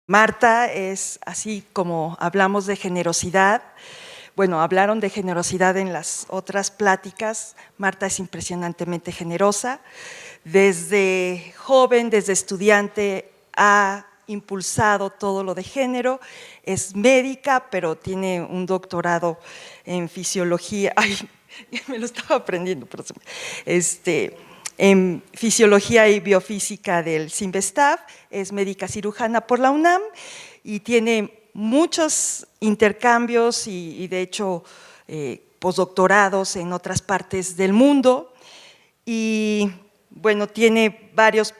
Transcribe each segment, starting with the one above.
Marta es, así como hablamos de generosidad, bueno, hablaron de generosidad en las otras pláticas, Marta es impresionantemente generosa. Desde joven, desde estudiante, ha impulsado todo lo de género, es médica, pero tiene un doctorado en fisiología, ay, me lo estaba aprendiendo, pero en fisiología y biofísica del CIMBESTAF, es médica cirujana por la UNAM y tiene muchos intercambios y de hecho postdoctorados en otras partes del mundo y bueno, tiene varios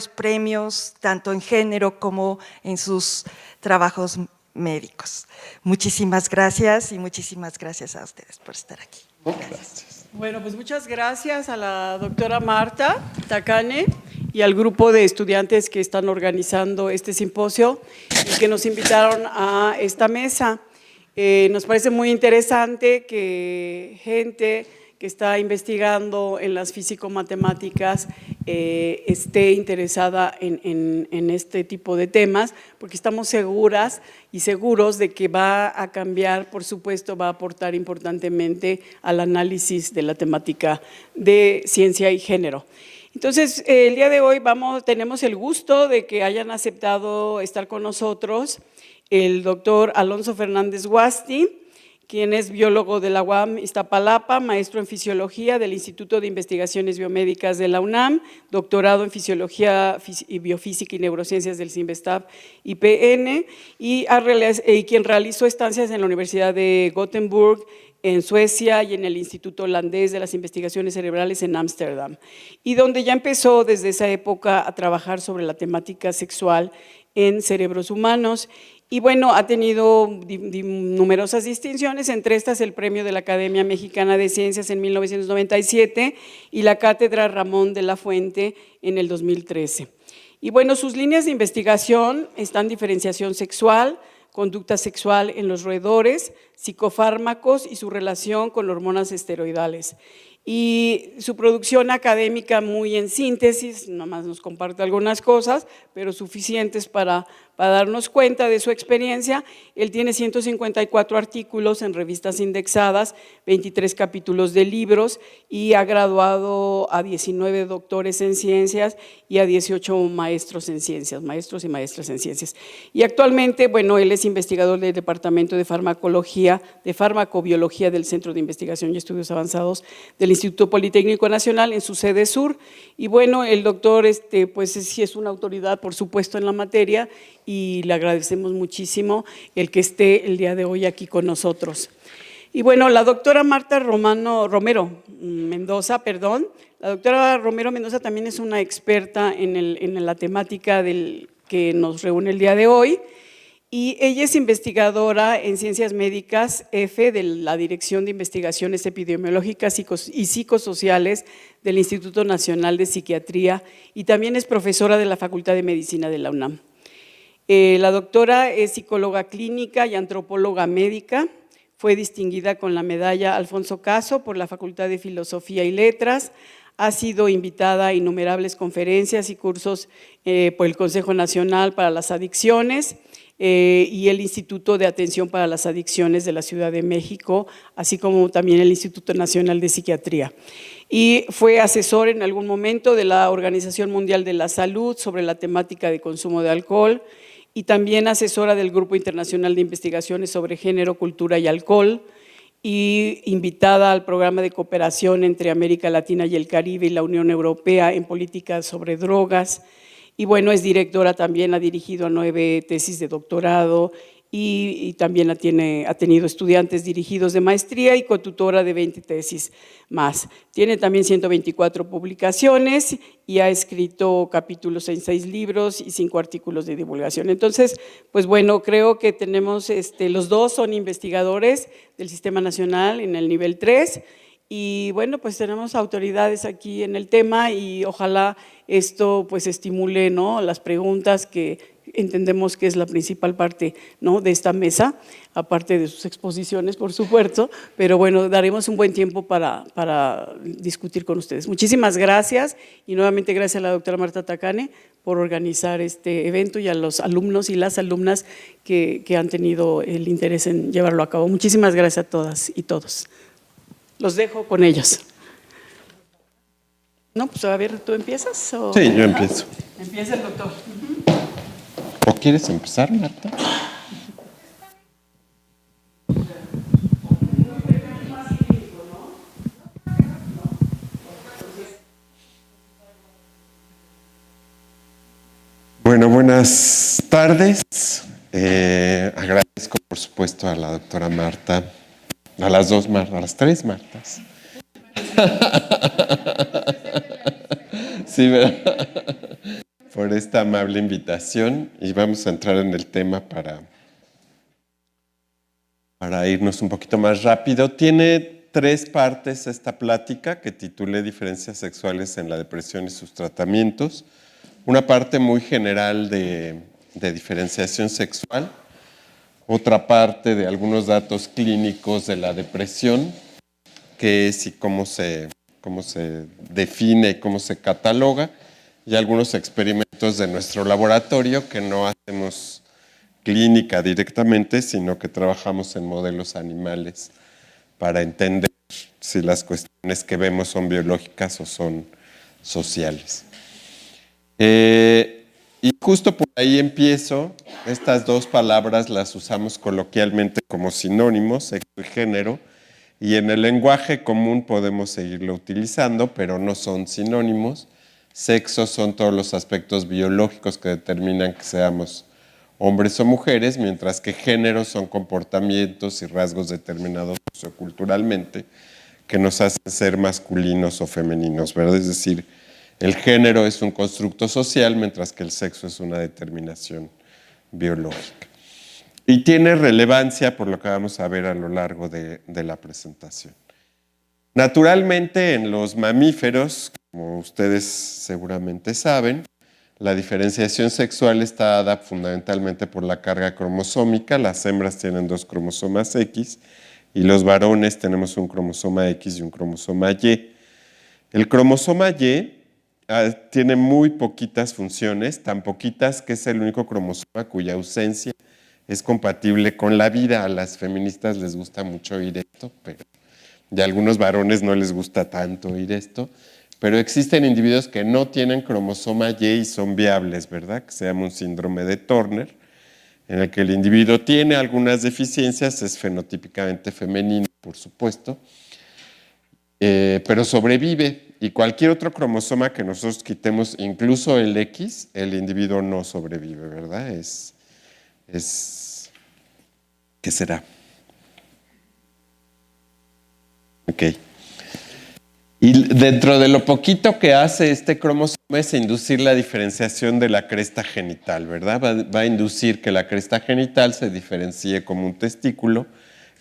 premios, tanto en género como en sus trabajos médicos. Muchísimas gracias y muchísimas gracias a ustedes por estar aquí. Gracias. Bueno, pues muchas gracias a la doctora Marta Takane y al grupo de estudiantes que están organizando este simposio y que nos invitaron a esta mesa. Nos parece muy interesante que gente que está investigando en las físico-matemáticas esté interesada en este tipo de temas, porque estamos seguras y seguros de que va a cambiar, por supuesto, va a aportar importantemente al análisis de la temática de ciencia y género. Entonces, el día de hoy tenemos el gusto de que hayan aceptado estar con nosotros el doctor Alonso Fernández Guasti, quien es biólogo de la UAM Iztapalapa, maestro en fisiología del Instituto de Investigaciones Biomédicas de la UNAM, doctorado en fisiología y biofísica y neurociencias del CIMBESTAF IPN y quien realizó estancias en la Universidad de Gothenburg, en Suecia y en el Instituto Holandés de las Investigaciones Cerebrales en Ámsterdam, y donde ya empezó desde esa época a trabajar sobre la temática sexual en cerebros humanos. Y bueno, ha tenido numerosas distinciones, entre estas el Premio de la Academia Mexicana de Ciencias en 1997 y la Cátedra Ramón de la Fuente en el 2013. Y bueno, sus líneas de investigación están diferenciación sexual, conducta sexual en los roedores, psicofármacos y su relación con hormonas esteroidales. Y su producción académica muy en síntesis, nada más nos comparte algunas cosas, pero suficientes para darnos cuenta de su experiencia. Él tiene 154 artículos en revistas indexadas, 23 capítulos de libros y ha graduado a 19 doctores en ciencias y a 18 maestros en ciencias, maestros y maestras en ciencias. Y actualmente, bueno, él es investigador del Departamento de Farmacología, de Farmacobiología del Centro de Investigación y Estudios Avanzados del Instituto Politécnico Nacional en su sede sur. Y bueno, el doctor pues sí es una autoridad, por supuesto, en la materia y le agradecemos muchísimo el que esté el día de hoy aquí con nosotros. Y bueno, la doctora Marta Romero Mendoza, la doctora Romero Mendoza también es una experta en la temática que nos reúne el día de hoy. Y ella es investigadora en Ciencias Médicas F de la Dirección de Investigaciones Epidemiológicas y Psicosociales del Instituto Nacional de Psiquiatría y también es profesora de la Facultad de Medicina de la UNAM. La doctora es psicóloga clínica y antropóloga médica, fue distinguida con la medalla Alfonso Caso por la Facultad de Filosofía y Letras, ha sido invitada a innumerables conferencias y cursos por el Consejo Nacional para las Adicciones, y el Instituto de Atención para las Adicciones de la Ciudad de México, así como también el Instituto Nacional de Psiquiatría. Y fue asesor en algún momento de la Organización Mundial de la Salud sobre la temática de consumo de alcohol y también asesora del Grupo Internacional de Investigaciones sobre Género, Cultura y Alcohol y invitada al programa de cooperación entre América Latina y el Caribe y la Unión Europea en políticas sobre drogas. Y bueno, es directora también, ha dirigido 9 tesis de doctorado y también ha tenido estudiantes dirigidos de maestría y cotutora de 20 tesis más. Tiene también 124 publicaciones y ha escrito capítulos en 6 libros y 5 artículos de divulgación. Entonces, pues bueno, creo que tenemos, los dos son investigadores del Sistema Nacional en el nivel 3 y bueno, pues tenemos autoridades aquí en el tema y ojalá esto pues estimule, ¿no?, las preguntas que entendemos que es la principal parte, ¿no?, de esta mesa, aparte de sus exposiciones, por supuesto, pero bueno, daremos un buen tiempo para discutir con ustedes. Muchísimas gracias y nuevamente gracias a la doctora Marta Takane por organizar este evento y a los alumnos y las alumnas que han tenido el interés en llevarlo a cabo. Muchísimas gracias a todas y todos. Los dejo con ellos. No, pues a ver, ¿tú empiezas? ¿O? Sí, yo empiezo. Empieza el doctor. ¿O quieres empezar, Marta? Bueno, buenas tardes. Agradezco, por supuesto, a la doctora Marta, a las dos Martas, a las tres Martas. Sí, ¿verdad? Por esta amable invitación, y vamos a entrar en el tema para irnos un poquito más rápido. Tiene 3 partes esta plática que titulé Diferencias sexuales en la depresión y sus tratamientos. Una parte muy general de diferenciación sexual, otra parte de algunos datos clínicos de la depresión, qué es y cómo se define y cómo se cataloga, y algunos experimentos de nuestro laboratorio que no hacemos clínica directamente, sino que trabajamos en modelos animales para entender si las cuestiones que vemos son biológicas o son sociales. Y justo por ahí empiezo. Estas 2 palabras las usamos coloquialmente como sinónimos, sexo y género, y en el lenguaje común podemos seguirlo utilizando, pero no son sinónimos. Sexo son todos los aspectos biológicos que determinan que seamos hombres o mujeres, mientras que género son comportamientos y rasgos determinados socioculturalmente que nos hacen ser masculinos o femeninos, ¿verdad? Es decir, el género es un constructo social, mientras que el sexo es una determinación biológica. Y tiene relevancia por lo que vamos a ver a lo largo de la presentación. Naturalmente, en los mamíferos, como ustedes seguramente saben, la diferenciación sexual está dada fundamentalmente por la carga cromosómica. Las hembras tienen 2 cromosomas X y los varones tenemos un cromosoma X y un cromosoma Y. El cromosoma Y tiene muy poquitas funciones, tan poquitas que es el único cromosoma cuya ausencia es compatible con la vida. A las feministas les gusta mucho oír esto, pero y a algunos varones no les gusta tanto oír esto, pero existen individuos que no tienen cromosoma Y y son viables, ¿verdad? Que se llama un síndrome de Turner, en el que el individuo tiene algunas deficiencias, es fenotípicamente femenino, por supuesto, pero sobrevive. Y cualquier otro cromosoma que nosotros quitemos, incluso el X, el individuo no sobrevive, ¿verdad? ¿Qué será? Ok. Y dentro de lo poquito que hace este cromosoma es inducir la diferenciación de la cresta genital, ¿verdad? Va a inducir que la cresta genital se diferencie como un testículo,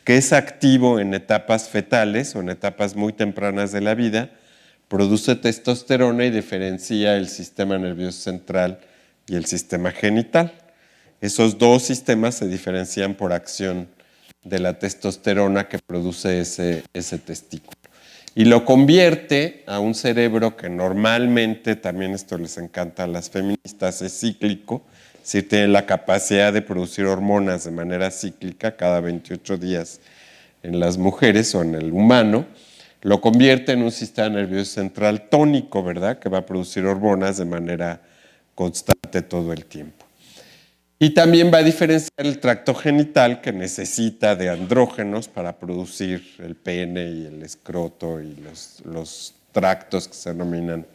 que es activo en etapas fetales o en etapas muy tempranas de la vida, produce testosterona y diferencia el sistema nervioso central y el sistema genital. Esos 2 sistemas se diferencian por acción de la testosterona que produce ese testículo. Y lo convierte a un cerebro que normalmente, también esto les encanta a las feministas, es cíclico, es decir, tiene la capacidad de producir hormonas de manera cíclica cada 28 días en las mujeres o en el humano. Lo convierte en un sistema nervioso central tónico, ¿verdad? Que va a producir hormonas de manera constante todo el tiempo. Y también va a diferenciar el tracto genital, que necesita de andrógenos para producir el pene y el escroto y los tractos que se denominan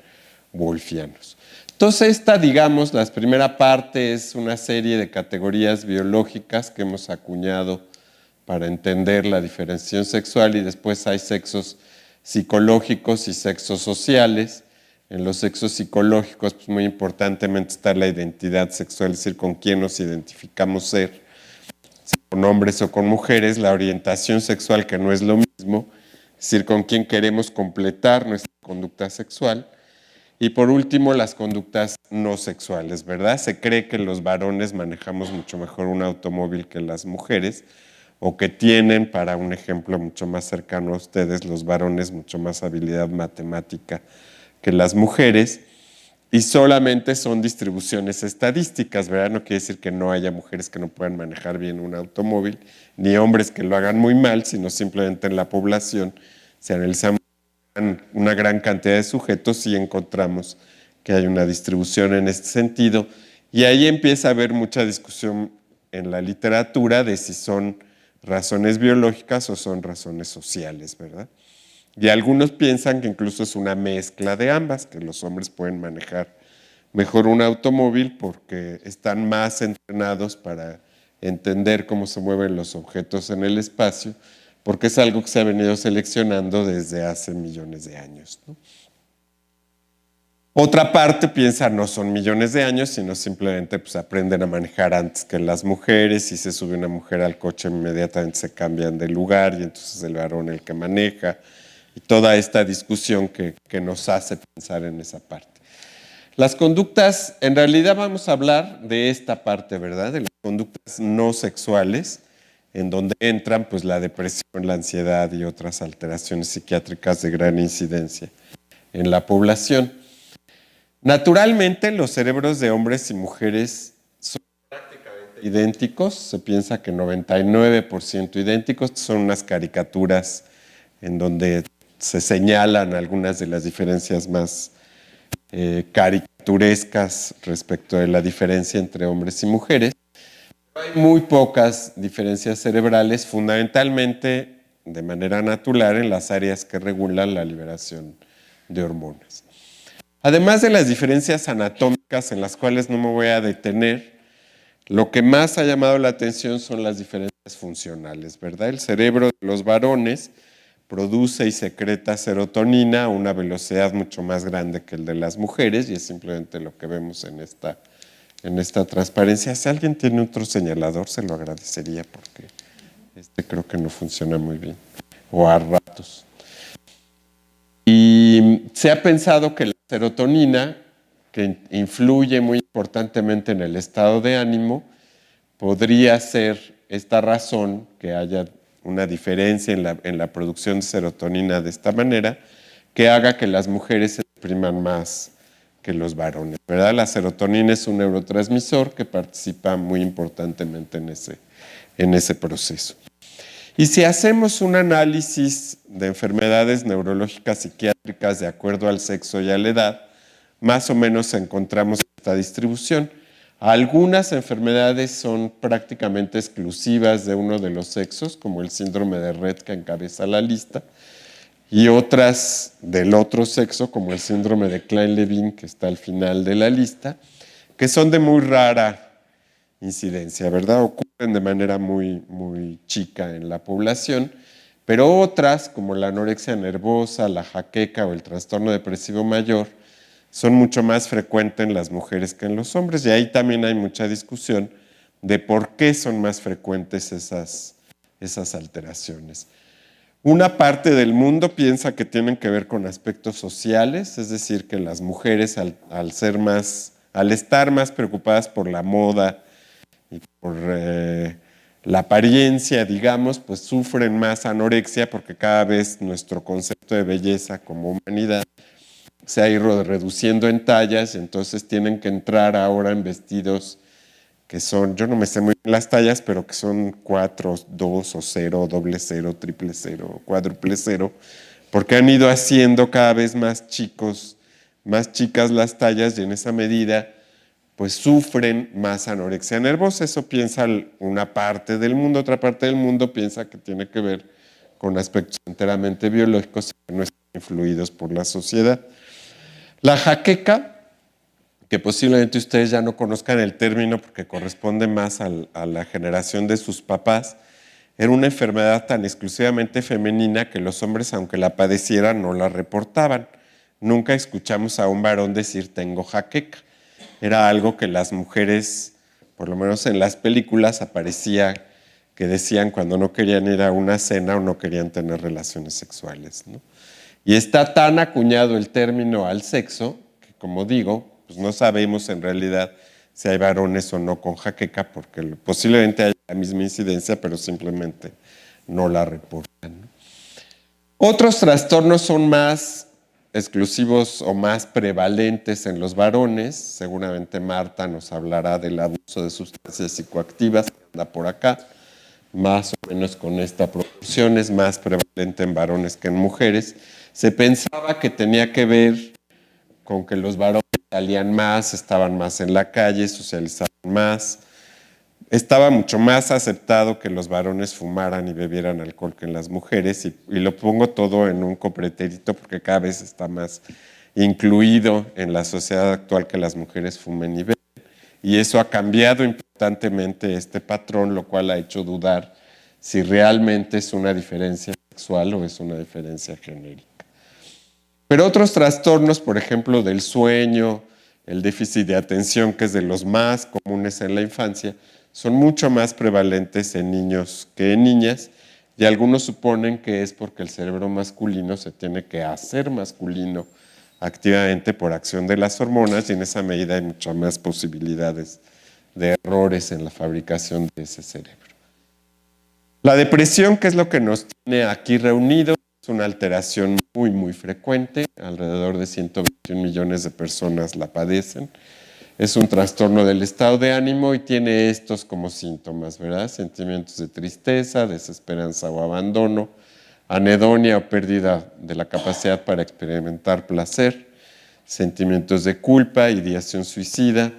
wolfianos. Entonces digamos, la primera parte es una serie de categorías biológicas que hemos acuñado para entender la diferenciación sexual, y después hay sexos psicológicos y sexos sociales. En los sexos psicológicos, pues muy importantemente está la identidad sexual, es decir, con quién nos identificamos ser, si con hombres o con mujeres, la orientación sexual, que no es lo mismo, es decir, con quién queremos completar nuestra conducta sexual, y por último, las conductas no sexuales, ¿verdad? Se cree que los varones manejamos mucho mejor un automóvil que las mujeres, o que tienen, para un ejemplo mucho más cercano a ustedes, los varones mucho más habilidad matemática que las mujeres, y solamente son distribuciones estadísticas, ¿verdad? No quiere decir que no haya mujeres que no puedan manejar bien un automóvil, ni hombres que lo hagan muy mal, sino simplemente en la población. Si analizamos una gran cantidad de sujetos y encontramos que hay una distribución en este sentido. Y ahí empieza a haber mucha discusión en la literatura de si son razones biológicas o son razones sociales, ¿verdad? Y algunos piensan que incluso es una mezcla de ambas, que los hombres pueden manejar mejor un automóvil porque están más entrenados para entender cómo se mueven los objetos en el espacio, porque es algo que se ha venido seleccionando desde hace millones de años, ¿no? Otra parte piensa no son millones de años, sino simplemente pues, aprenden a manejar antes que las mujeres. Si se sube una mujer al coche, inmediatamente se cambian de lugar y entonces es el varón el que maneja. Y toda esta discusión que nos hace pensar en esa parte. Las conductas, en realidad vamos a hablar de esta parte, ¿verdad? De las conductas no sexuales, en donde entran pues, la depresión, la ansiedad y otras alteraciones psiquiátricas de gran incidencia en la población. Naturalmente, los cerebros de hombres y mujeres son prácticamente idénticos. Se piensa que 99% idénticos. Son unas caricaturas en donde se señalan algunas de las diferencias más caricaturescas respecto de la diferencia entre hombres y mujeres. Hay muy pocas diferencias cerebrales, fundamentalmente de manera natural en las áreas que regulan la liberación de hormonas. Además de las diferencias anatómicas en las cuales no me voy a detener, lo que más ha llamado la atención son las diferencias funcionales, ¿verdad? El cerebro de los varones produce y secreta serotonina a una velocidad mucho más grande que el de las mujeres y es simplemente lo que vemos en esta transparencia. Si alguien tiene otro señalador, se lo agradecería porque este creo que no funciona muy bien, o a ratos. Y se ha pensado que la serotonina, que influye muy importantemente en el estado de ánimo, podría ser esta razón que haya una diferencia en la producción de serotonina de esta manera, que haga que las mujeres se depriman más que los varones, ¿verdad? La serotonina es un neurotransmisor que participa muy importantemente en ese proceso. Y si hacemos un análisis de enfermedades neurológicas psiquiátricas de acuerdo al sexo y a la edad, más o menos encontramos esta distribución. Algunas enfermedades son prácticamente exclusivas de uno de los sexos, como el síndrome de Rett que encabeza la lista, y otras del otro sexo, como el síndrome de Klein-Levin, que está al final de la lista, que son de muy rara incidencia, ¿verdad? Ocurren de manera muy, muy chica en la población, pero otras, como la anorexia nervosa, la jaqueca o el trastorno depresivo mayor, son mucho más frecuentes en las mujeres que en los hombres, y ahí también hay mucha discusión de por qué son más frecuentes esas alteraciones. Una parte del mundo piensa que tienen que ver con aspectos sociales, es decir, que las mujeres al estar más preocupadas por la moda y por la apariencia, digamos, pues sufren más anorexia porque cada vez nuestro concepto de belleza como humanidad se ha ido reduciendo en tallas y entonces tienen que entrar ahora en vestidos que son, yo no me sé muy bien las tallas, pero que son 4, 2 o 0, doble 0, triple 0, cuádruple 0, porque han ido haciendo cada vez más chicas las tallas y en esa medida pues sufren más anorexia nervosa. Eso piensa una parte del mundo, otra parte del mundo piensa que tiene que ver con aspectos enteramente biológicos que no están influidos por la sociedad. La jaqueca, que posiblemente ustedes ya no conozcan el término porque corresponde más a la generación de sus papás, era una enfermedad tan exclusivamente femenina que los hombres, aunque la padecieran, no la reportaban. Nunca escuchamos a un varón decir tengo jaqueca. Era algo que las mujeres, por lo menos en las películas, aparecía que decían cuando no querían ir a una cena o no querían tener relaciones sexuales, ¿no? Y está tan acuñado el término al sexo que, como digo, pues no sabemos en realidad si hay varones o no con jaqueca, porque posiblemente haya la misma incidencia, pero simplemente no la reportan, ¿no? Otros trastornos son más exclusivos o más prevalentes en los varones. Seguramente Marta nos hablará del abuso de sustancias psicoactivas, que anda por acá, más o menos con esta proporción, es más prevalente en varones que en mujeres. Se pensaba que tenía que ver con que los varones salían más, estaban más en la calle, socializaban más. Estaba mucho más aceptado que los varones fumaran y bebieran alcohol que en las mujeres, y lo pongo todo en un copretérito porque cada vez está más incluido en la sociedad actual que las mujeres fumen y beben, y eso ha cambiado importantemente este patrón, lo cual ha hecho dudar si realmente es una diferencia sexual o es una diferencia genérica. Pero otros trastornos, por ejemplo, del sueño, el déficit de atención, que es de los más comunes en la infancia, son mucho más prevalentes en niños que en niñas, y algunos suponen que es porque el cerebro masculino se tiene que hacer masculino activamente por acción de las hormonas, y en esa medida hay muchas más posibilidades de errores en la fabricación de ese cerebro. La depresión, que es lo que nos tiene aquí reunidos, es una alteración muy, muy frecuente. Alrededor de 121 millones de personas la padecen. Es un trastorno del estado de ánimo y tiene estos como síntomas, ¿verdad? Sentimientos de tristeza, desesperanza o abandono, anedonia o pérdida de la capacidad para experimentar placer, sentimientos de culpa, ideación suicida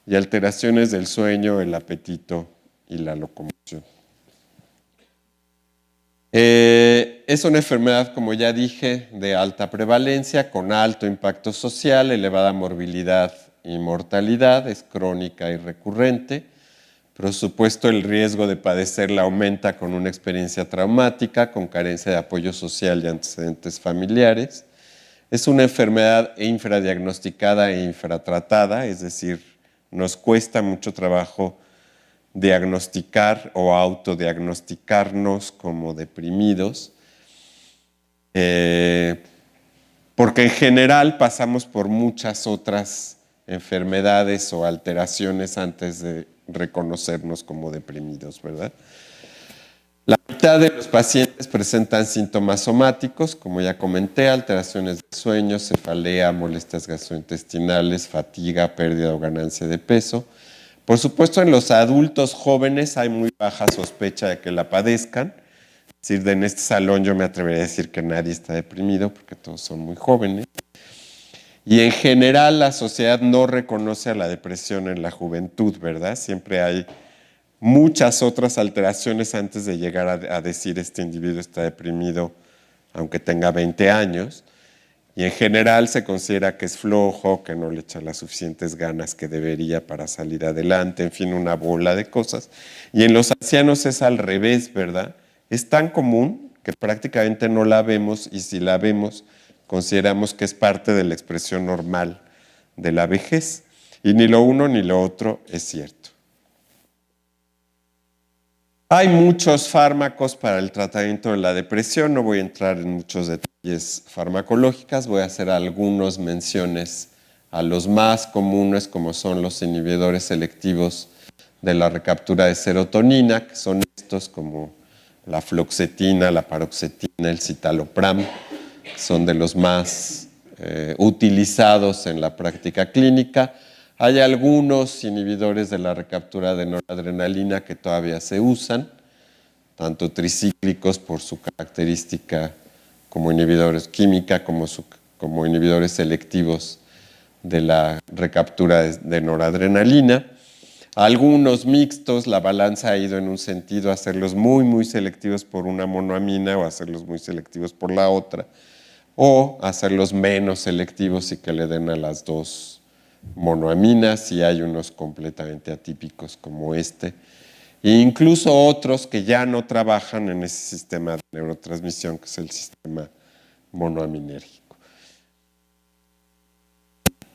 y alteraciones del sueño, el apetito y la locomoción. Es una enfermedad, como ya dije, de alta prevalencia, con alto impacto social, elevada morbilidad y mortalidad, es crónica y recurrente. Por supuesto, el riesgo de padecerla aumenta con una experiencia traumática, con carencia de apoyo social y antecedentes familiares. Es una enfermedad infradiagnosticada e infratratada, es decir, nos cuesta mucho trabajo diagnosticar o autodiagnosticarnos como deprimidos, porque en general pasamos por muchas otras enfermedades o alteraciones antes de reconocernos como deprimidos, ¿verdad? La mitad de los pacientes presentan síntomas somáticos, como ya comenté, alteraciones de sueño, cefalea, molestias gastrointestinales, fatiga, pérdida o ganancia de peso. Por supuesto, en los adultos jóvenes hay muy baja sospecha de que la padezcan. Es decir, en este salón yo me atrevería a decir que nadie está deprimido porque todos son muy jóvenes. Y en general la sociedad no reconoce a la depresión en la juventud, ¿verdad? Siempre hay muchas otras alteraciones antes de llegar a decir este individuo está deprimido aunque tenga 20 años. Y en general se considera que es flojo, que no le echa las suficientes ganas que debería para salir adelante, en fin, una bola de cosas. Y en los ancianos es al revés, ¿verdad? Es tan común que prácticamente no la vemos, y si la vemos, consideramos que es parte de la expresión normal de la vejez. Y ni lo uno ni lo otro es cierto. Hay muchos fármacos para el tratamiento de la depresión, no voy a entrar en muchos detalles farmacológicos, voy a hacer algunas menciones a los más comunes, como son los inhibidores selectivos de la recaptura de serotonina, que son estos como la fluoxetina, la paroxetina, el citalopram, que son de los más utilizados en la práctica clínica. Hay algunos inhibidores de la recaptura de noradrenalina que todavía se usan, tanto tricíclicos por su característica como inhibidores química, como inhibidores selectivos de la recaptura de noradrenalina. Algunos mixtos, la balanza ha ido en un sentido a hacerlos muy, muy selectivos por una monoamina o hacerlos muy selectivos por la otra, o hacerlos menos selectivos y que le den a las dos monoaminas, y hay unos completamente atípicos como este, e incluso otros que ya no trabajan en ese sistema de neurotransmisión que es el sistema monoaminérgico.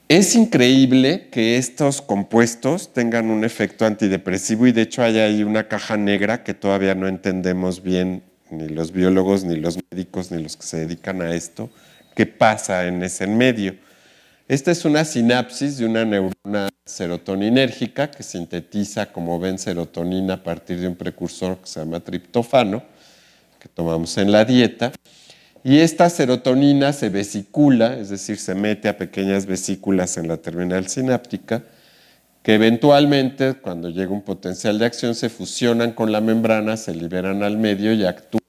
Es increíble que estos compuestos tengan un efecto antidepresivo, y de hecho hay ahí una caja negra que todavía no entendemos bien, ni los biólogos, ni los médicos, ni los que se dedican a esto, qué pasa en ese medio. Esta es una sinapsis de una neurona serotoninérgica que sintetiza, como ven, serotonina a partir de un precursor que se llama triptófano, que tomamos en la dieta. Y esta serotonina se vesicula, es decir, se mete a pequeñas vesículas en la terminal sináptica, que eventualmente, cuando llega un potencial de acción, se fusionan con la membrana, se liberan al medio y actúan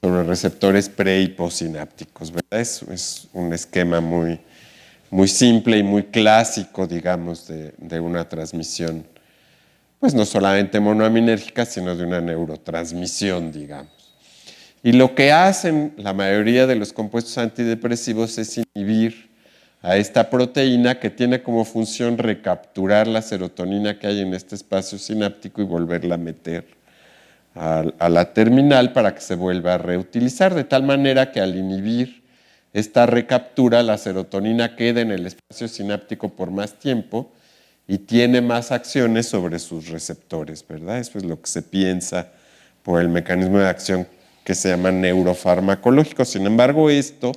sobre receptores pre- y postsinápticos, ¿verdad? Es un esquema muy, muy simple y muy clásico, digamos, de una transmisión, pues no solamente monoaminérgica, sino de una neurotransmisión, digamos. Y lo que hacen la mayoría de los compuestos antidepresivos es inhibir a esta proteína que tiene como función recapturar la serotonina que hay en este espacio sináptico y volverla a meter a la terminal para que se vuelva a reutilizar, de tal manera que al inhibir esta recaptura, la serotonina queda en el espacio sináptico por más tiempo y tiene más acciones sobre sus receptores, ¿verdad? Eso es lo que se piensa por el mecanismo de acción que se llama neurofarmacológico. Sin embargo, esto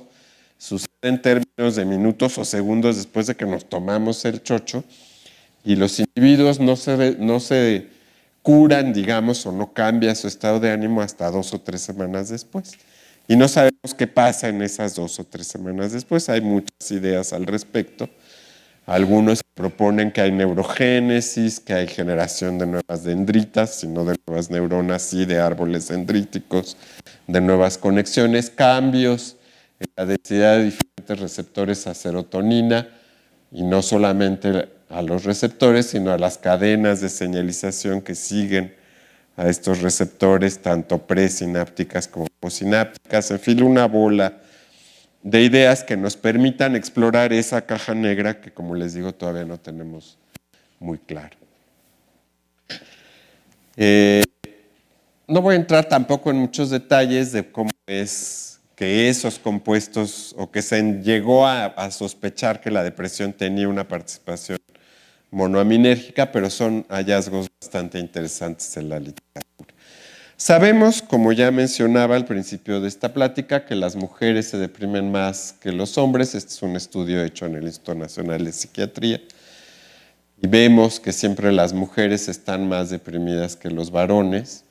sucede en términos de minutos o segundos después de que nos tomamos el chocho y los individuos no se curan, digamos, o no cambia su estado de ánimo hasta 2 o 3 semanas después. Y no sabemos qué pasa en esas 2 o 3 semanas después. Hay muchas ideas al respecto. Algunos proponen que hay neurogénesis, que hay generación de nuevas dendritas, sino de nuevas neuronas, sí, de árboles dendríticos, de nuevas conexiones, cambios en la densidad de diferentes receptores a serotonina, y no solamente a los receptores, sino a las cadenas de señalización que siguen a estos receptores, tanto presinápticas como postsinápticas, en fin, una bola de ideas que nos permitan explorar esa caja negra que, como les digo, todavía no tenemos muy claro. No voy a entrar tampoco en muchos detalles de cómo es que esos compuestos, o que se llegó a sospechar que la depresión tenía una participación monoaminérgica, pero son hallazgos bastante interesantes en la literatura. Sabemos, como ya mencionaba al principio de esta plática, que las mujeres se deprimen más que los hombres. Este es un estudio hecho en el Instituto Nacional de Psiquiatría. Y vemos que siempre las mujeres están más deprimidas que los varones,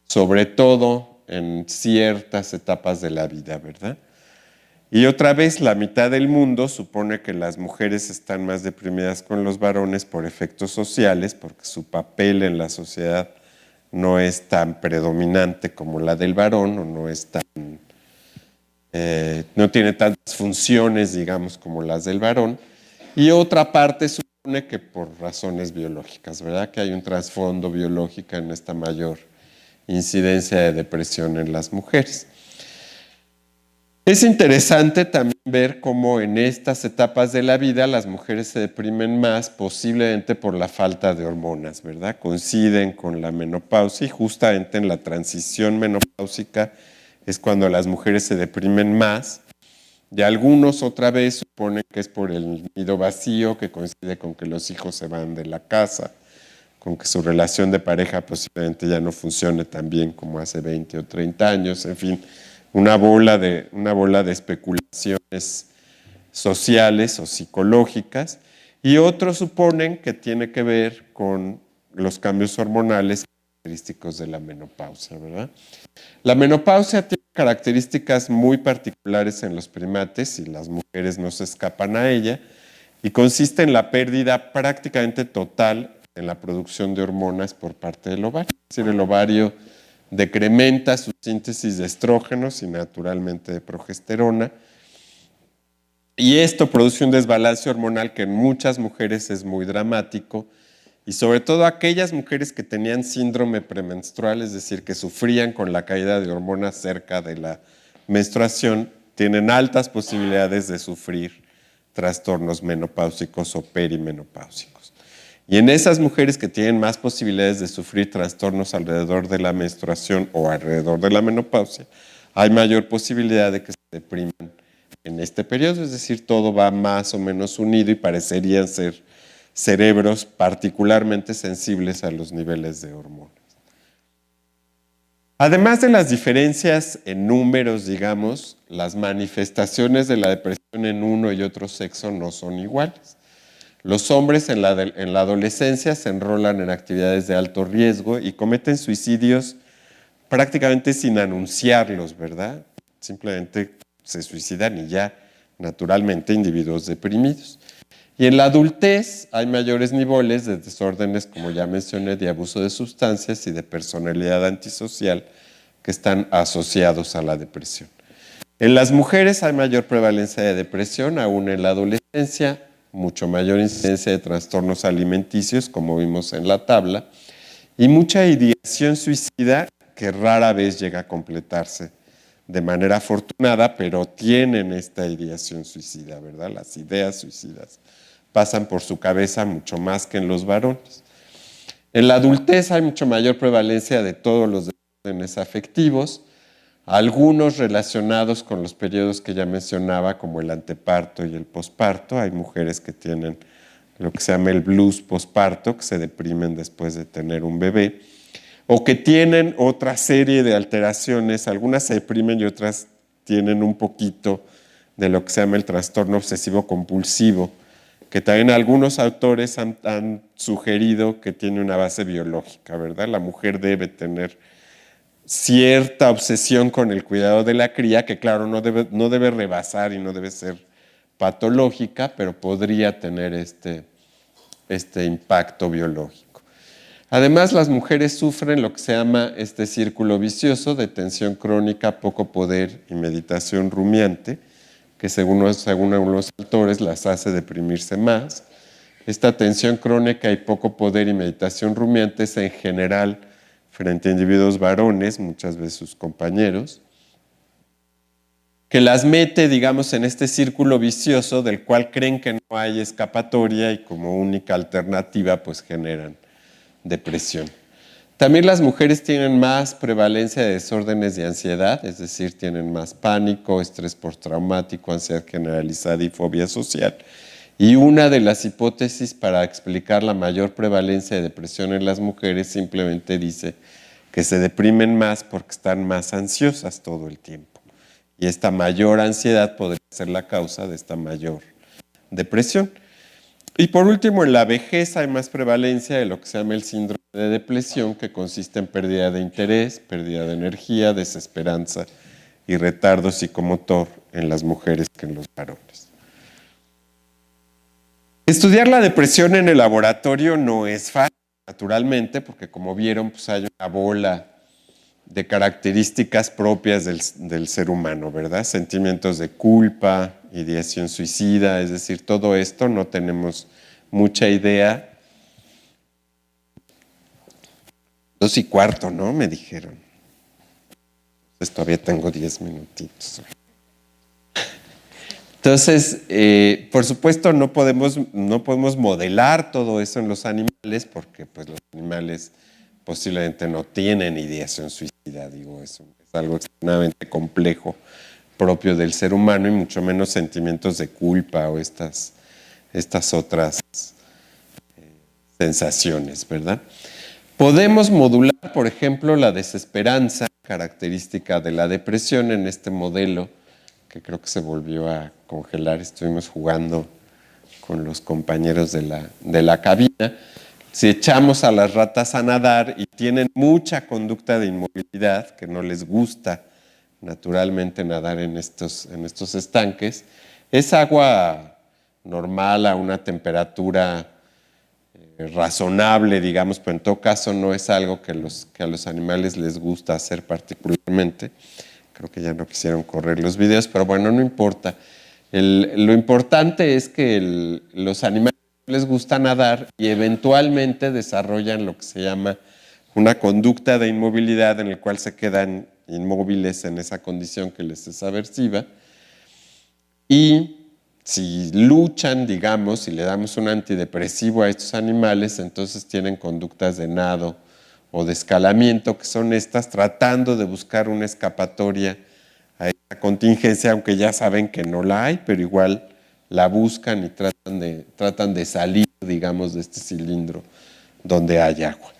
sobre todo en ciertas etapas de la vida, ¿verdad? Y otra vez, la mitad del mundo supone que las mujeres están más deprimidas con los varones por efectos sociales, porque su papel en la sociedad no es tan predominante como la del varón, o no es tan, no tiene tantas funciones, digamos, como las del varón. Y otra parte supone que por razones biológicas, ¿verdad? Que hay un trasfondo biológico en esta mayor incidencia de depresión en las mujeres. Es interesante también ver cómo en estas etapas de la vida las mujeres se deprimen más, posiblemente por la falta de hormonas, ¿verdad? Coinciden con la menopausia y justamente en la transición menopáusica es cuando las mujeres se deprimen más. Y algunos otra vez suponen que es por el nido vacío, que coincide con que los hijos se van de la casa, con que su relación de pareja posiblemente ya no funcione tan bien como hace 20 o 30 años, en fin, una bola de especulaciones sociales o psicológicas, y otros suponen que tiene que ver con los cambios hormonales característicos de la menopausia, ¿verdad? La menopausia tiene características muy particulares en los primates y las mujeres no se escapan a ella, y consiste en la pérdida prácticamente total en la producción de hormonas por parte del ovario. Es decir, el ovario decrementa su síntesis de estrógenos y naturalmente de progesterona, y esto produce un desbalance hormonal que en muchas mujeres es muy dramático, y sobre todo aquellas mujeres que tenían síndrome premenstrual, es decir, que sufrían con la caída de hormonas cerca de la menstruación, tienen altas posibilidades de sufrir trastornos menopáusicos o perimenopáusicos. Y en esas mujeres que tienen más posibilidades de sufrir trastornos alrededor de la menstruación o alrededor de la menopausia, hay mayor posibilidad de que se depriman en este periodo, es decir, todo va más o menos unido y parecerían ser cerebros particularmente sensibles a los niveles de hormonas. Además de las diferencias en números, digamos, las manifestaciones de la depresión en uno y otro sexo no son iguales. Los hombres en la adolescencia se enrolan en actividades de alto riesgo y cometen suicidios prácticamente sin anunciarlos, ¿verdad? Simplemente se suicidan y ya, naturalmente, individuos deprimidos. Y en la adultez hay mayores niveles de desórdenes, como ya mencioné, de abuso de sustancias y de personalidad antisocial que están asociados a la depresión. En las mujeres hay mayor prevalencia de depresión, aún en la adolescencia, mucho mayor incidencia de trastornos alimenticios, como vimos en la tabla, y mucha ideación suicida que rara vez llega a completarse de manera afortunada, pero tienen esta ideación suicida, ¿verdad? Las ideas suicidas pasan por su cabeza mucho más que en los varones. En la adultez hay mucho mayor prevalencia de todos los desórdenes afectivos, algunos relacionados con los periodos que ya mencionaba, como el anteparto y el posparto. Hay mujeres que tienen lo que se llama el blues posparto, que se deprimen después de tener un bebé, o que tienen otra serie de alteraciones, algunas se deprimen y otras tienen un poquito de lo que se llama el trastorno obsesivo compulsivo, que también algunos autores han sugerido que tiene una base biológica, ¿verdad? La mujer debe tener cierta obsesión con el cuidado de la cría, que claro, no debe rebasar y no debe ser patológica, pero podría tener este impacto biológico. Además, las mujeres sufren lo que se llama este círculo vicioso de tensión crónica, poco poder y meditación rumiante, que según los autores las hace deprimirse más. Esta tensión crónica y poco poder y meditación rumiante es en general frente a individuos varones, muchas veces sus compañeros, que las mete, digamos, en este círculo vicioso del cual creen que no hay escapatoria y como única alternativa pues generan depresión. También las mujeres tienen más prevalencia de desórdenes de ansiedad, es decir, tienen más pánico, estrés postraumático, ansiedad generalizada y fobia social. Y una de las hipótesis para explicar la mayor prevalencia de depresión en las mujeres simplemente dice que se deprimen más porque están más ansiosas todo el tiempo. Y esta mayor ansiedad podría ser la causa de esta mayor depresión. Y por último, en la vejez hay más prevalencia de lo que se llama el síndrome de depresión, que consiste en pérdida de interés, pérdida de energía, desesperanza y retardo psicomotor en las mujeres que en los varones. Estudiar la depresión en el laboratorio no es fácil, naturalmente, porque como vieron, pues hay una bola de características propias del ser humano, ¿verdad? Sentimientos de culpa, ideación suicida, es decir, todo esto no tenemos mucha idea. 2:15, ¿no? Me dijeron. Entonces todavía tengo 10 minutitos. Entonces, por supuesto, no podemos modelar todo eso en los animales, porque pues, los animales posiblemente no tienen ideación suicida, digo, eso es algo extremadamente complejo propio del ser humano y mucho menos sentimientos de culpa o estas otras sensaciones, ¿verdad? Podemos modular, por ejemplo, la desesperanza, característica de la depresión en este modelo, que creo que se volvió a congelar. Estuvimos jugando con los compañeros de la cabina. Si echamos a las ratas a nadar y tienen mucha conducta de inmovilidad, que no les gusta naturalmente nadar en estos estanques, es agua normal a una temperatura razonable, digamos, pero en todo caso no es algo que a los animales les gusta hacer particularmente. Creo que ya no quisieron correr los videos, pero bueno, no importa. Lo importante es que los animales les gusta nadar y eventualmente desarrollan lo que se llama una conducta de inmovilidad en el cual se quedan inmóviles en esa condición que les es aversiva. Y si luchan, digamos, si le damos un antidepresivo a estos animales, entonces tienen conductas de nado o de escalamiento, que son estas tratando de buscar una escapatoria a esta contingencia, aunque ya saben que no la hay, pero igual la buscan y tratan de salir, digamos, de este cilindro donde hay agua.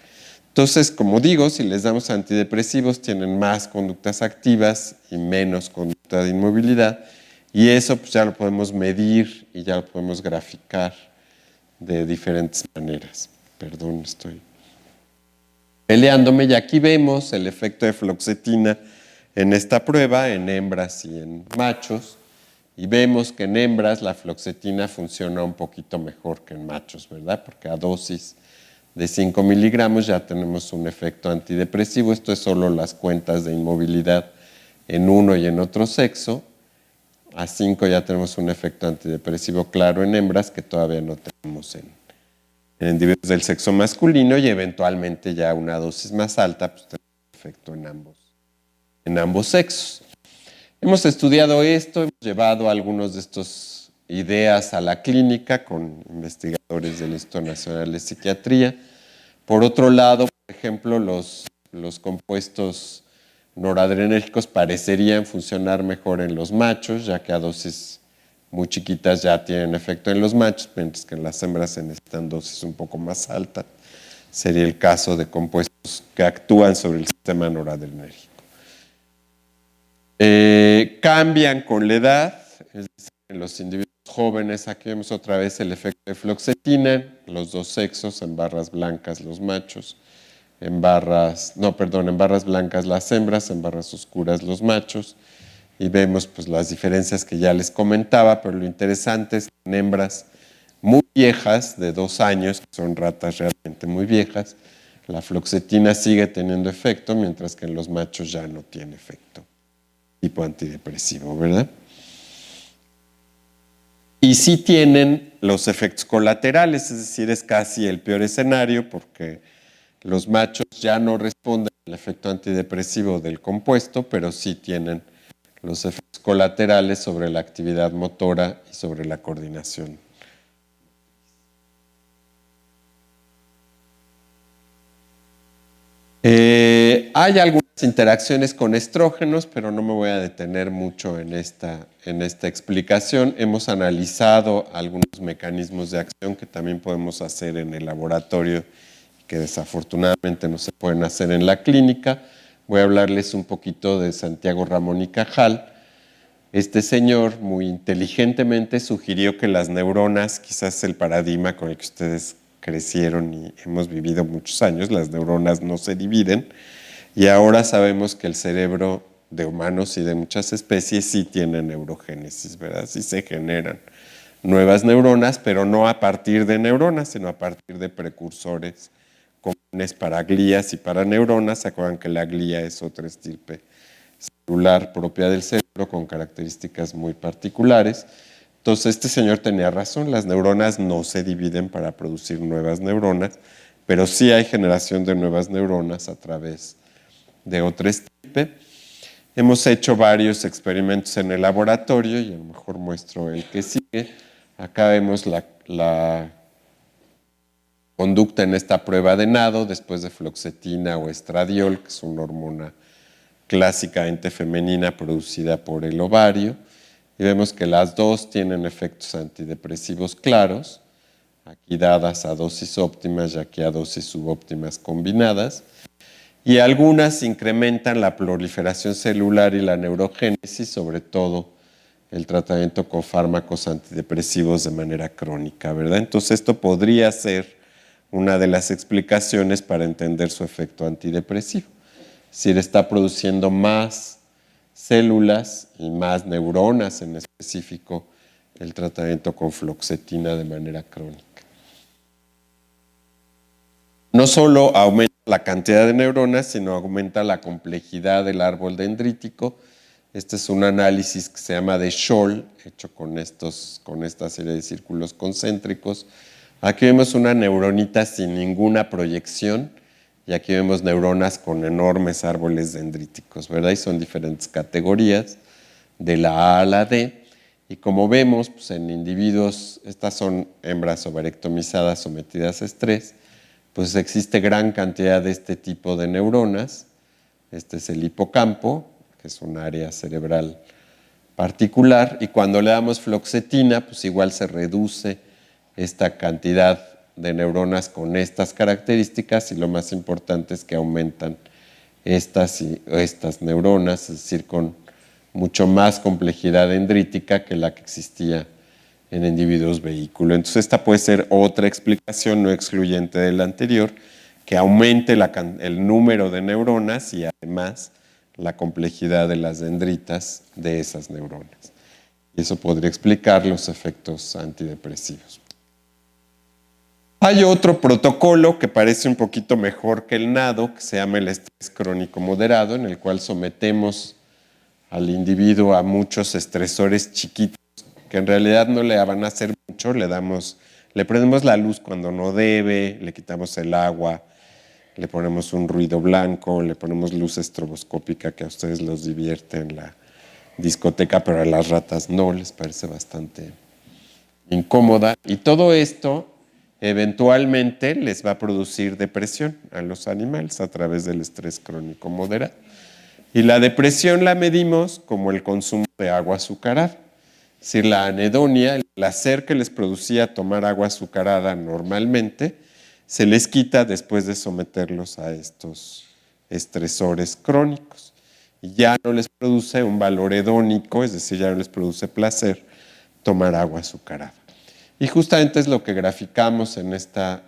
Entonces, como digo, si les damos antidepresivos, tienen más conductas activas y menos conducta de inmovilidad, y eso pues, ya lo podemos medir y ya lo podemos graficar de diferentes maneras. Perdón, estoy peleándome, y aquí vemos el efecto de fluoxetina en esta prueba, en hembras y en machos, y vemos que en hembras la fluoxetina funciona un poquito mejor que en machos, ¿verdad? Porque a dosis de 5 miligramos ya tenemos un efecto antidepresivo. Esto es solo las cuentas de inmovilidad en uno y en otro sexo. A 5 ya tenemos un efecto antidepresivo claro en hembras que todavía no tenemos en individuos del sexo masculino, y eventualmente ya una dosis más alta pues tenemos efecto en ambos sexos. Hemos estudiado esto, hemos llevado algunos de estas ideas a la clínica con investigadores del Instituto Nacional de Psiquiatría. Por otro lado, por ejemplo, los compuestos noradrenérgicos parecerían funcionar mejor en los machos, ya que a dosis muy chiquitas ya tienen efecto en los machos, mientras que en las hembras se necesitan dosis un poco más altas. Sería el caso de compuestos que actúan sobre el sistema noradrenérgico. Cambian con la edad, es decir, en los individuos jóvenes, aquí vemos otra vez el efecto de fluoxetina, los dos sexos, en barras blancas los machos, en barras blancas las hembras, en barras oscuras los machos, y vemos pues las diferencias que ya les comentaba, pero lo interesante es que en hembras muy viejas, de 2 años, que son ratas realmente muy viejas, la fluoxetina sigue teniendo efecto, mientras que en los machos ya no tiene efecto tipo antidepresivo, ¿verdad? Y sí tienen los efectos colaterales, es decir, es casi el peor escenario porque los machos ya no responden al efecto antidepresivo del compuesto, pero sí tienen los efectos colaterales sobre la actividad motora y sobre la coordinación. Hay algunas interacciones con estrógenos, pero no me voy a detener mucho en esta explicación. Hemos analizado algunos mecanismos de acción que también podemos hacer en el laboratorio, que desafortunadamente no se pueden hacer en la clínica. Voy a hablarles un poquito de Santiago Ramón y Cajal. Este señor muy inteligentemente sugirió que las neuronas, quizás el paradigma con el que ustedes crecieron y hemos vivido muchos años, las neuronas no se dividen, y ahora sabemos que el cerebro de humanos y de muchas especies sí tiene neurogénesis, ¿verdad? Sí se generan nuevas neuronas, pero no a partir de neuronas, sino a partir de precursores comunes para glías y para neuronas. ¿Se acuerdan que la glía es otra estirpe celular propia del cerebro con características muy particulares? Entonces este señor tenía razón, las neuronas no se dividen para producir nuevas neuronas, pero sí hay generación de nuevas neuronas a través de otra estirpe. Hemos hecho varios experimentos en el laboratorio y a lo mejor muestro el que sigue. Acá vemos la conducta en esta prueba de nado después de fluoxetina o estradiol, que es una hormona clásicamente femenina producida por el ovario. Y vemos que las dos tienen efectos antidepresivos claros, aquí dadas a dosis óptimas y aquí a dosis subóptimas combinadas. Y algunas incrementan la proliferación celular y la neurogénesis, sobre todo el tratamiento con fármacos antidepresivos de manera crónica, ¿verdad? Entonces esto podría ser una de las explicaciones para entender su efecto antidepresivo. Es decir, está produciendo más células y más neuronas en específico el tratamiento con fluoxetina de manera crónica. No solo aumenta la cantidad de neuronas, sino aumenta la complejidad del árbol dendrítico. Este es un análisis que se llama de Scholl, hecho con esta serie de círculos concéntricos. Aquí vemos una neuronita sin ninguna proyección, y aquí vemos neuronas con enormes árboles dendríticos, ¿verdad? Y son diferentes categorías, de la A a la D. Y como vemos, pues en individuos, estas son hembras ovarectomizadas sometidas a estrés, pues existe gran cantidad de este tipo de neuronas. Este es el hipocampo, que es un área cerebral particular, y cuando le damos fluoxetina, pues igual se reduce esta cantidad de neuronas con estas características, y lo más importante es que aumentan estas neuronas, es decir, con mucho más complejidad dendrítica que la que existía en individuos vehículo. Entonces esta puede ser otra explicación no excluyente de la anterior, que aumente el número de neuronas y además la complejidad de las dendritas de esas neuronas. Y eso podría explicar los efectos antidepresivos. Hay otro protocolo que parece un poquito mejor que el NADO, que se llama el estrés crónico moderado, en el cual sometemos al individuo a muchos estresores chiquitos que en realidad no le van a hacer mucho. Le prendemos la luz cuando no debe, le quitamos el agua, le ponemos un ruido blanco, le ponemos luz estroboscópica que a ustedes los divierte en la discoteca, pero a las ratas no, les parece bastante incómoda. Y todo esto eventualmente les va a producir depresión a los animales a través del estrés crónico moderado. Y la depresión la medimos como el consumo de agua azucarada. Es decir, la anedonia, el placer que les producía tomar agua azucarada normalmente, se les quita después de someterlos a estos estresores crónicos. Y ya no les produce un valor hedónico, es decir, ya no les produce placer tomar agua azucarada. Y justamente es lo que graficamos en esta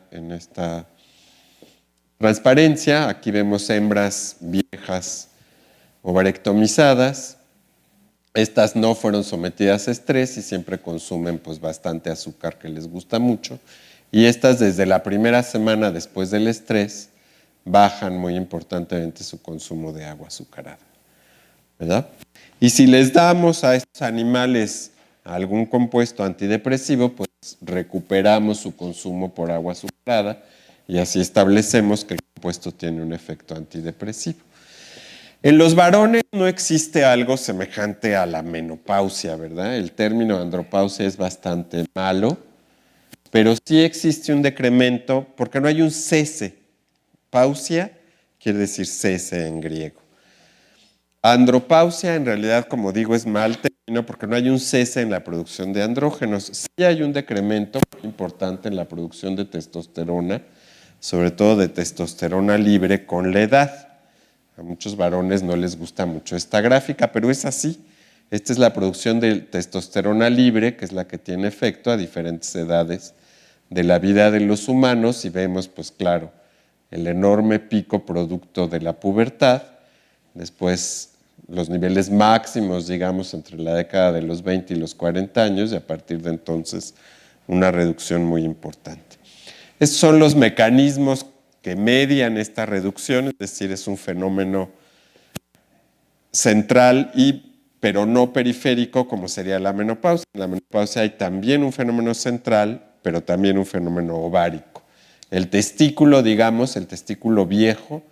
transparencia. Aquí vemos hembras viejas ovarectomizadas. Estas no fueron sometidas a estrés y siempre consumen pues bastante azúcar que les gusta mucho. Y estas desde la primera semana después del estrés bajan muy importantemente su consumo de agua azucarada, ¿verdad? Y si les damos a estos animales algún compuesto antidepresivo, pues recuperamos su consumo por agua azucarada y así establecemos que el compuesto tiene un efecto antidepresivo. En los varones no existe algo semejante a la menopausia, ¿verdad? El término andropausia es bastante malo, pero sí existe un decremento porque no hay un cese. Pausia quiere decir cese en griego. Andropausia en realidad, como digo, es mal término porque no hay un cese en la producción de andrógenos. Sí hay un decremento importante en la producción de testosterona, sobre todo de testosterona libre con la edad. A muchos varones no les gusta mucho esta gráfica, pero es así. Esta es la producción de testosterona libre, que es la que tiene efecto a diferentes edades de la vida de los humanos, y vemos, pues claro, el enorme pico producto de la pubertad, después los niveles máximos, digamos, entre la década de los 20 y los 40 años, y a partir de entonces una reducción muy importante. Estos son los mecanismos que median esta reducción, es decir, es un fenómeno central pero no periférico como sería la menopausia. En la menopausia hay también un fenómeno central, pero también un fenómeno ovárico. El testículo, digamos, el testículo viejo,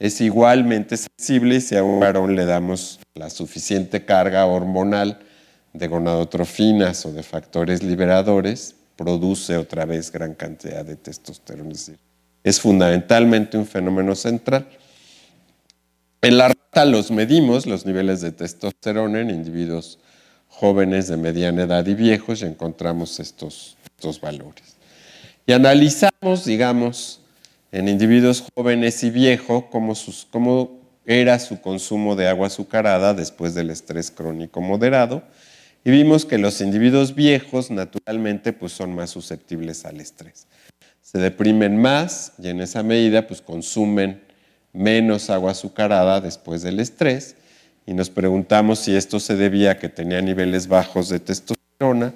es igualmente sensible y si a un varón le damos la suficiente carga hormonal de gonadotrofinas o de factores liberadores, produce otra vez gran cantidad de testosterona. Es decir, es fundamentalmente un fenómeno central. En la rata los medimos, los niveles de testosterona en individuos jóvenes de mediana edad y viejos, y encontramos estos valores. Y analizamos, digamos, en individuos jóvenes y viejos cómo era su consumo de agua azucarada después del estrés crónico moderado, y vimos que los individuos viejos naturalmente pues, son más susceptibles al estrés. Se deprimen más y en esa medida pues, consumen menos agua azucarada después del estrés, y nos preguntamos si esto se debía a que tenían niveles bajos de testosterona.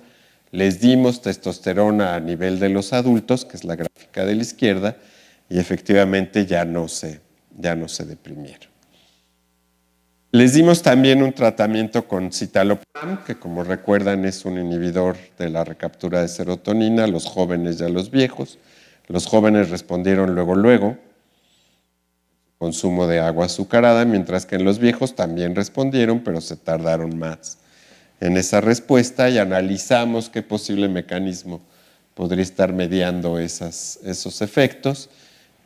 Les dimos testosterona a nivel de los adultos, que es la gráfica de la izquierda, y efectivamente ya no se deprimieron. Les dimos también un tratamiento con citalopram, que como recuerdan es un inhibidor de la recaptura de serotonina a los jóvenes y a los viejos. Los jóvenes respondieron luego, consumo de agua azucarada, mientras que en los viejos también respondieron, pero se tardaron más en esa respuesta, y analizamos qué posible mecanismo podría estar mediando esos efectos.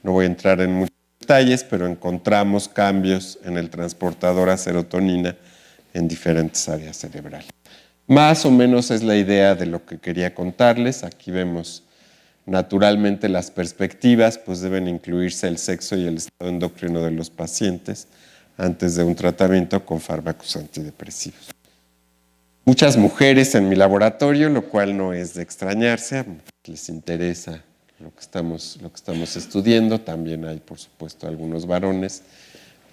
No voy a entrar en muchos detalles, pero encontramos cambios en el transportador a serotonina en diferentes áreas cerebrales. Más o menos es la idea de lo que quería contarles. Aquí vemos naturalmente las perspectivas, pues deben incluirse el sexo y el estado endocrino de los pacientes antes de un tratamiento con fármacos antidepresivos. Muchas mujeres en mi laboratorio, lo cual no es de extrañarse, les interesa lo que estamos estudiando. También hay, por supuesto, algunos varones,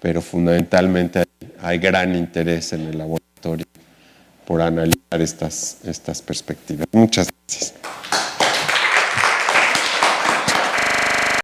pero fundamentalmente hay gran interés en el laboratorio por analizar estas perspectivas. Muchas gracias.